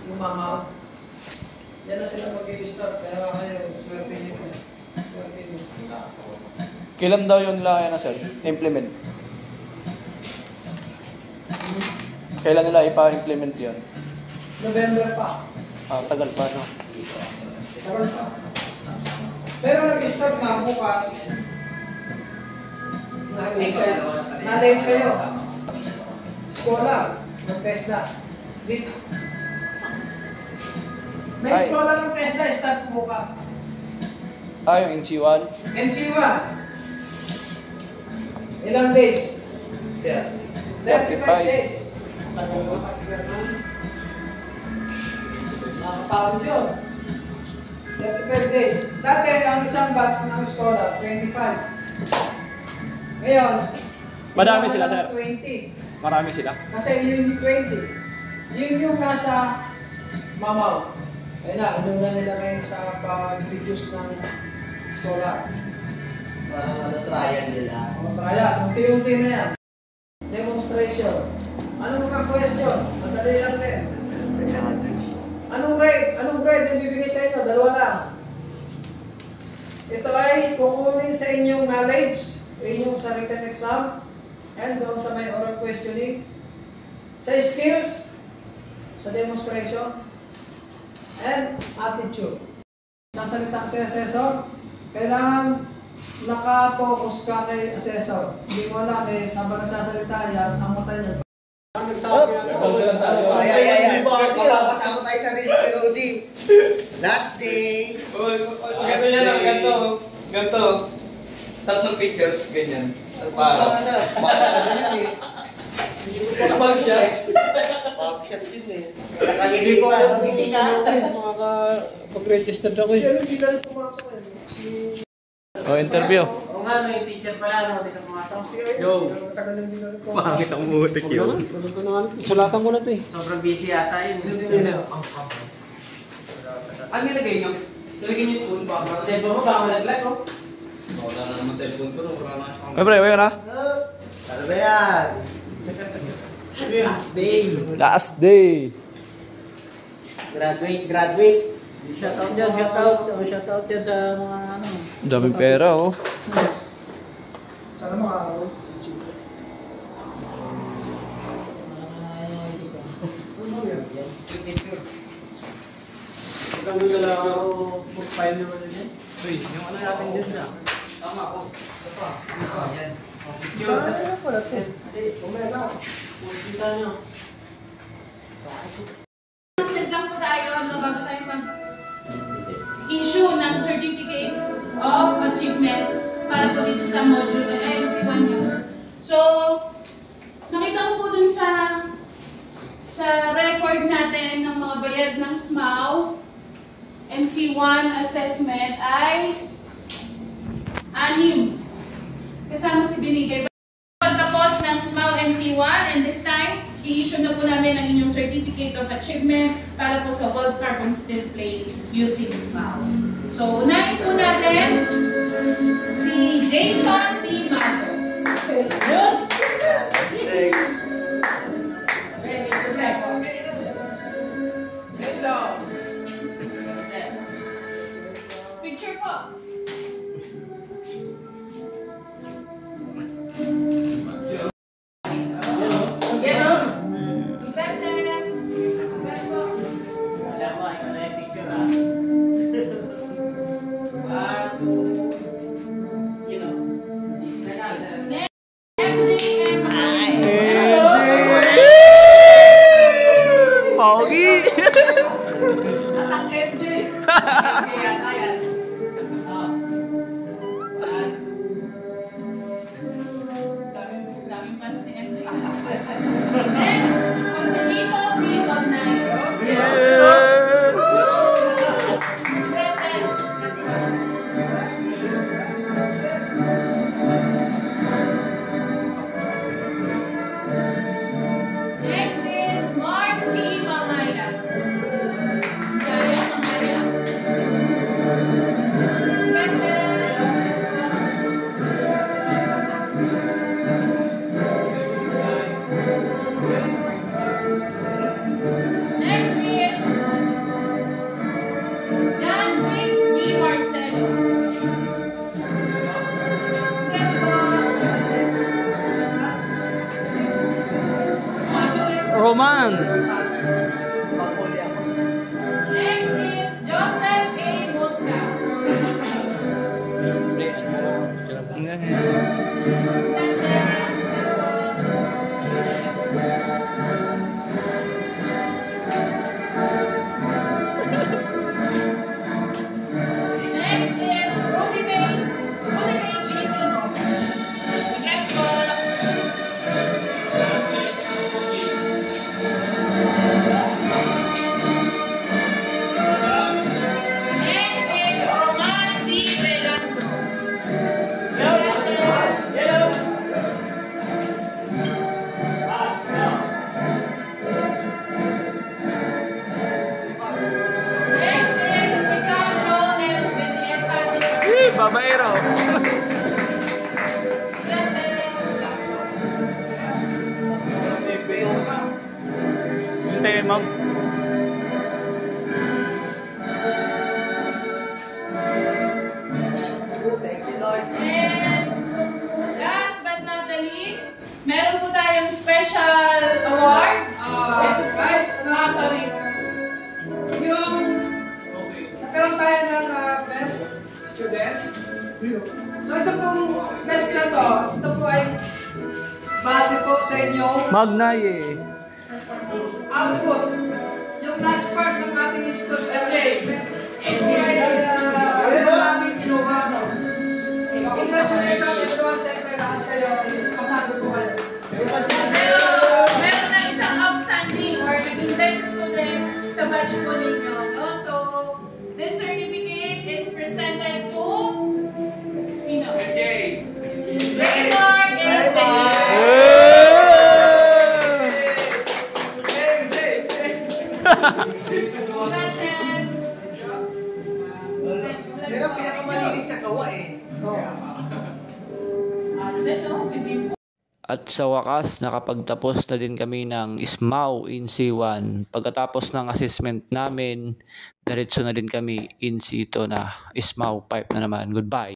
yung mama. Yan na sila mag-i-start, kaya kayo, swerte nyo. Swerte nyo. Kailan daw yung laya na sir? Implement? Kailan nila ipa-implement yun? November pa. Ah, tagal pa, no? Tagal pa. Pero nag-start na bukas. Na-late kayo. Skola. Mag-test na. Dito. May skola ng test na. Start bukas. Ah, yung NC1? NC1. Ilang days? 35 days. Nakakapagod yun. 35 days. Dati, ang isang batch ng scholar, 25. Ngayon, Madami sila, sir. 20. Marami sila. Kasi yung 20, yun yung nasa mamaw. Ayun na, ano na nila ngayon sa pag-reduce ng scholar. Parang trial nila. Trial, unti-unti na yan. Demonstration. Anong mga question? Madali lang rin. Anong grade? Anong grade yung bibigay sa inyo? Dalawa lang. Ito ay kukunin sa inyong knowledge, inyong sa written exam, and doon sa may oral questioning, sa skills, sa demonstration, and attitude. Sasalita sa assessor, kailangan naka-focus ka kay assessor. Hindi mo alam eh, habang nasasalita yan, ang mata niya. Mapapasama tayo sa race kay Rudy. Last day. Ganto niya lang, ganto. Tatlong pictures, ganyan. Pag-shot. Pag-shot din eh. Hindi ko alam, hindi ka. Makakapag-register ako eh. Pero hindi ka rin pumasok eh. Oh, interview. O nga, no, yung teacher pala, no, hindi ka pumasok. Yo! Pangit ang mutik yun. Sulatan ko na ito eh. Sobrang busy yata yun. Ano nilagay nyo? Nilagay nyo yung spoon pa. Cellphone mo, baka malaglag, oh. Wala na naman cellphone ko, wala na siyang... Ay, pre, wala na. Ano ba yan? Last day. Last day. Graduate. Shoutout dyan, shoutout dyan sa mga ano. Daming pera, oh. Sana makakaroon. Pagkano na lang ako mag-file naman na dyan. Uy, yung ano natin dyan na. Tama ako. Ito pa. Yan. Ano pala ito? Umela. Kita nyo. Step lang po tayo bago tayo mag-issue ng Certificate of Achievement para po dito sa module ng NC1 yun. So, nakita ko po dun sa record natin ng mga bayad ng SMAW, NC1 assessment ay 6. Kasama si binigay. Pagtapos ng SMAW NC1, and this time, i-issue na po namin ang inyong Certificate of Achievement para po sa World Carbon Steel Plate using SMAW. So, unahin po natin si Jason T. Mazo. Jason! Picture po. MJ Roman. Pag-uli ako. Next is Joseph A. Musca. That's it. That's all. Next is Rudy May J. Pino. Congrats po. Next is Roman D. Belando. Congrats. Next is Picasso S. Villesa. Babaero. Hintayin, ma'am. Thank you, Lord. And last but not the least, meron po tayong special award. Guys, Sorry. yung nagkaroon tayo ng best student. So ito pong best na to, ito po ay base po sa inyong Magnay eh. output. Yung last part ng ating discussion ito ay namin kinuha. Congratulations everyone, siyempre lahat kayo. Pasado po kayo. Pero meron na isang outstanding or naging best student sa batch po ninyo. No? So, this certificate is presented to sino? Raymond and Congrats, and Yan ang pinakamalinis na gawa eh. At sa wakas, nakapagtapos na din kami ng SMAW in C1. Pagkatapos ng assessment namin, diretso na din kami in C2 na SMAW 5 na naman. Goodbye!